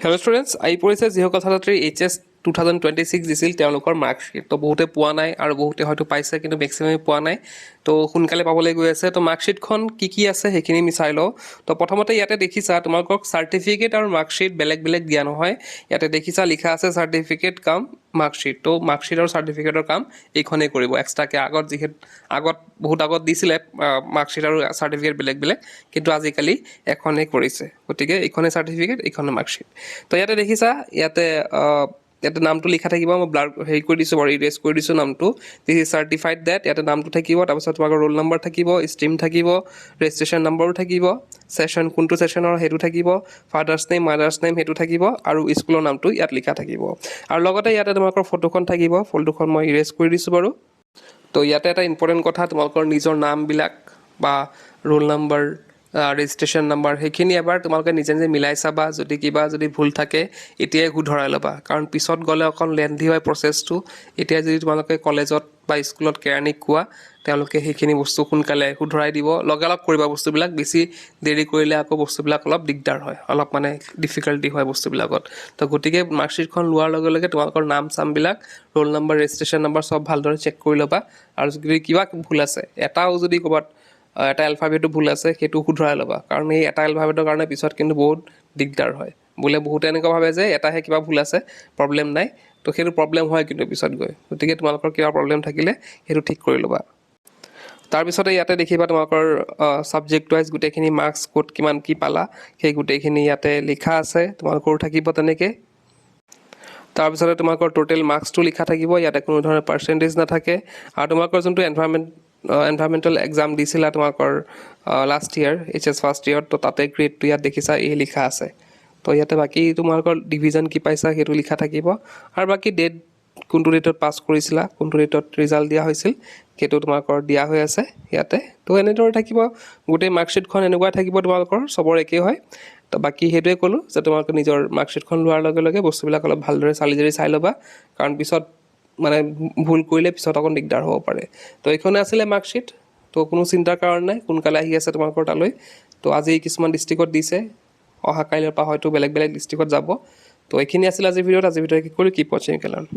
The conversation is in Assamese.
হেল্ল' ষ্টুডেণ্টছ, আহি পৰিছে যিসকল ছাত্ৰ ছাত্ৰী HS 2026 দিছিল তেওঁলোকৰ মাৰ্কশ্বিট। তো বহুতে পোৱা নাই আৰু বহুতে হয়তো পাইছে, কিন্তু মেক্সিমামে পোৱা নাই। তো সোনকালে পাবলৈ গৈ আছে। তো মাৰ্কশ্বিটখন কি আছে সেইখিনি আমি চাই লওঁ। তো প্ৰথমতে ইয়াতে দেখিছা তোমালোকক চাৰ্টিফিকেট আৰু মাৰ্কশ্বিট বেলেগ বেলেগ দিয়া নহয়। ইয়াতে দেখিছা লিখা আছে চাৰ্টিফিকেট কাম মাৰ্কশ্বিট। তো মাৰ্কশ্বিট আৰু চাৰ্টিফিকেটৰ কাম এইখনেই কৰিব এক্সট্ৰাকৈ। আগত বহুত আগত দিছিলে মাৰ্কশ্বিট আৰু চাৰ্টিফিকেট বেলেগ বেলেগ, কিন্তু আজিকালি এখনেই কৰিছে। গতিকে এইখনে চাৰ্টিফিকেট, এইখনে মাৰ্কশ্বিট। তো ইয়াতে দেখিছা ইয়াতে নামটো লিখা থাকিব। মই ব্লাৰ কৰি দিছোঁ বাৰু, ইৰেজ কৰি দিছোঁ নামটো। দিছ ইজ চাৰ্টিফাইড ডেট, ইয়াতে নামটো থাকিব। তাৰপিছত তোমালোকৰ ৰোল নম্বৰ থাকিব, ষ্ট্ৰীম থাকিব, ৰেজিষ্ট্ৰেশ্যন নম্বৰো থাকিব, ছেশ্যন কোনটো ছেশ্যনৰ সেইটো থাকিব, ফাদাৰ্ছ নেম মাদাৰ্ছ নেম সেইটো থাকিব, আৰু স্কুলৰ নামটো ইয়াত লিখা থাকিব। আৰু লগতে ইয়াতে তোমালোকৰ ফটোখন থাকিব। ফটোখন মই ইৰেজ কৰি দিছোঁ বাৰু। তো ইয়াতে এটা ইম্পৰ্টেণ্ট কথা, তোমালোকৰ নিজৰ নামবিলাক বা ৰোল নম্বৰ, ৰেজিষ্ট্ৰেশ্যন নম্বৰ সেইখিনি এবাৰ তোমালোকে নিজে নিজে মিলাই চাবা। যদি ভুল থাকে এতিয়াই শুধৰাই ল'বা, কাৰণ পিছত গ'লে অকণ লেন্থি হয় প্ৰচেছটো। এতিয়া যদি তোমালোকে কলেজত বা স্কুলত কেৰাণীক কোৱা, তেওঁলোকে সেইখিনি বস্তু সোনকালে শুধৰাই দিব। লগালগ কৰিবা বস্তুবিলাক, বেছি দেৰি কৰিলে আকৌ বস্তুবিলাক অলপ দিগদাৰ হয়, অলপ মানে ডিফিকাল্টি হয় বস্তুবিলাকত। তো গতিকে মাৰ্কশ্বিটখন লোৱাৰ লগে লগে তোমালোকৰ নাম চামবিলাক, ৰোল নম্বৰ, ৰেজিষ্ট্ৰেশ্যন নম্বৰ চব ভালদৰে চেক কৰি ল'বা। আৰু যদি কিবা ভুল আছে, এটাও যদি ক'ৰবাত এটা এলফাবেটো ভুল আছে সেইটো শুধৰাই ল'বা, কাৰণ এই এটা এলফাবেটৰ কাৰণে পিছত কিন্তু বহুত দিগদাৰ হয়। বোলে বহুতে এনেকুৱা ভাবে যে এটাহে কিবা ভুল আছে, প্ৰব্লেম নাই। তো সেইটো প্ৰব্লেম হয় কিন্তু পিছত গৈ। গতিকে তোমালোকৰ কিবা প্ৰব্লেম থাকিলে সেইটো ঠিক কৰি ল'বা। তাৰপিছতে ইয়াতে দেখিবা তোমালোকৰ ছাবজেক্ট ৱাইজ গোটেইখিনি মাৰ্কছ ক'ত কিমান কি পালা সেই গোটেইখিনি ইয়াতে লিখা আছে, তোমালোকৰো থাকিব তেনেকৈ। তাৰপিছতে তোমালোকৰ টোটেল মাৰ্কছটো লিখা থাকিব, ইয়াতে কোনো ধৰণৰ পাৰ্চেণ্টেজ নাথাকে। আৰু তোমালোকৰ যোনটো এনভাইৰমেণ্টেল এক্সাম দিছিলা তোমালোকৰ লাষ্ট ইয়েৰ HS ফাৰ্ষ্ট ইয়েৰত, তো তাতে গ্ৰেডটো ইয়াত দেখিছা লিখা আছে। তো ইয়াতে বাকী তোমালোকৰ ডিভিজন কি পাইছা সেইটো লিখা থাকিব। আৰু বাকী ডেট, কোনটো ডেটত পাছ কৰিছিলা, কোনটো ডেটত ৰিজাল্ট দিয়া হৈছিল সেইটো তোমালোকৰ দিয়া হৈ আছে ইয়াতে। তো এনেদৰে থাকিব গোটেই মাৰ্কশ্বিটখন, এনেকুৱাই থাকিব তোমালোকৰ, চবৰ একেই হয়। তো বাকী সেইটোৱে ক'লোঁ যে তোমালোকে নিজৰ মাৰ্কশ্বিটখন লোৱাৰ লগে লগে বস্তুবিলাক অলপ ভালদৰে চাই ল'বা, কাৰণ পিছত মানে ভুল কৰিলে পিছত অকণ দিগদাৰ হ'ব পাৰে। তো এইখনে আছিলে মাৰ্কশ্বিট। তো কোনো চিন্তাৰ কাৰণ নাই, সোনকালে আহি আছে তোমালোকৰ তালৈ। তো আজি কিছুমান ডিষ্ট্ৰিক্টত দিছে, অহা কাইলৈৰ পৰা হয়তো বেলেগ বেলেগ ডিষ্ট্ৰিক্টত যাব। তো এইখিনি আছিল আজিৰ ভিডিঅ'ত কি কৰি কিপ ৱাচিং এণ্ড লাৰ্ণ।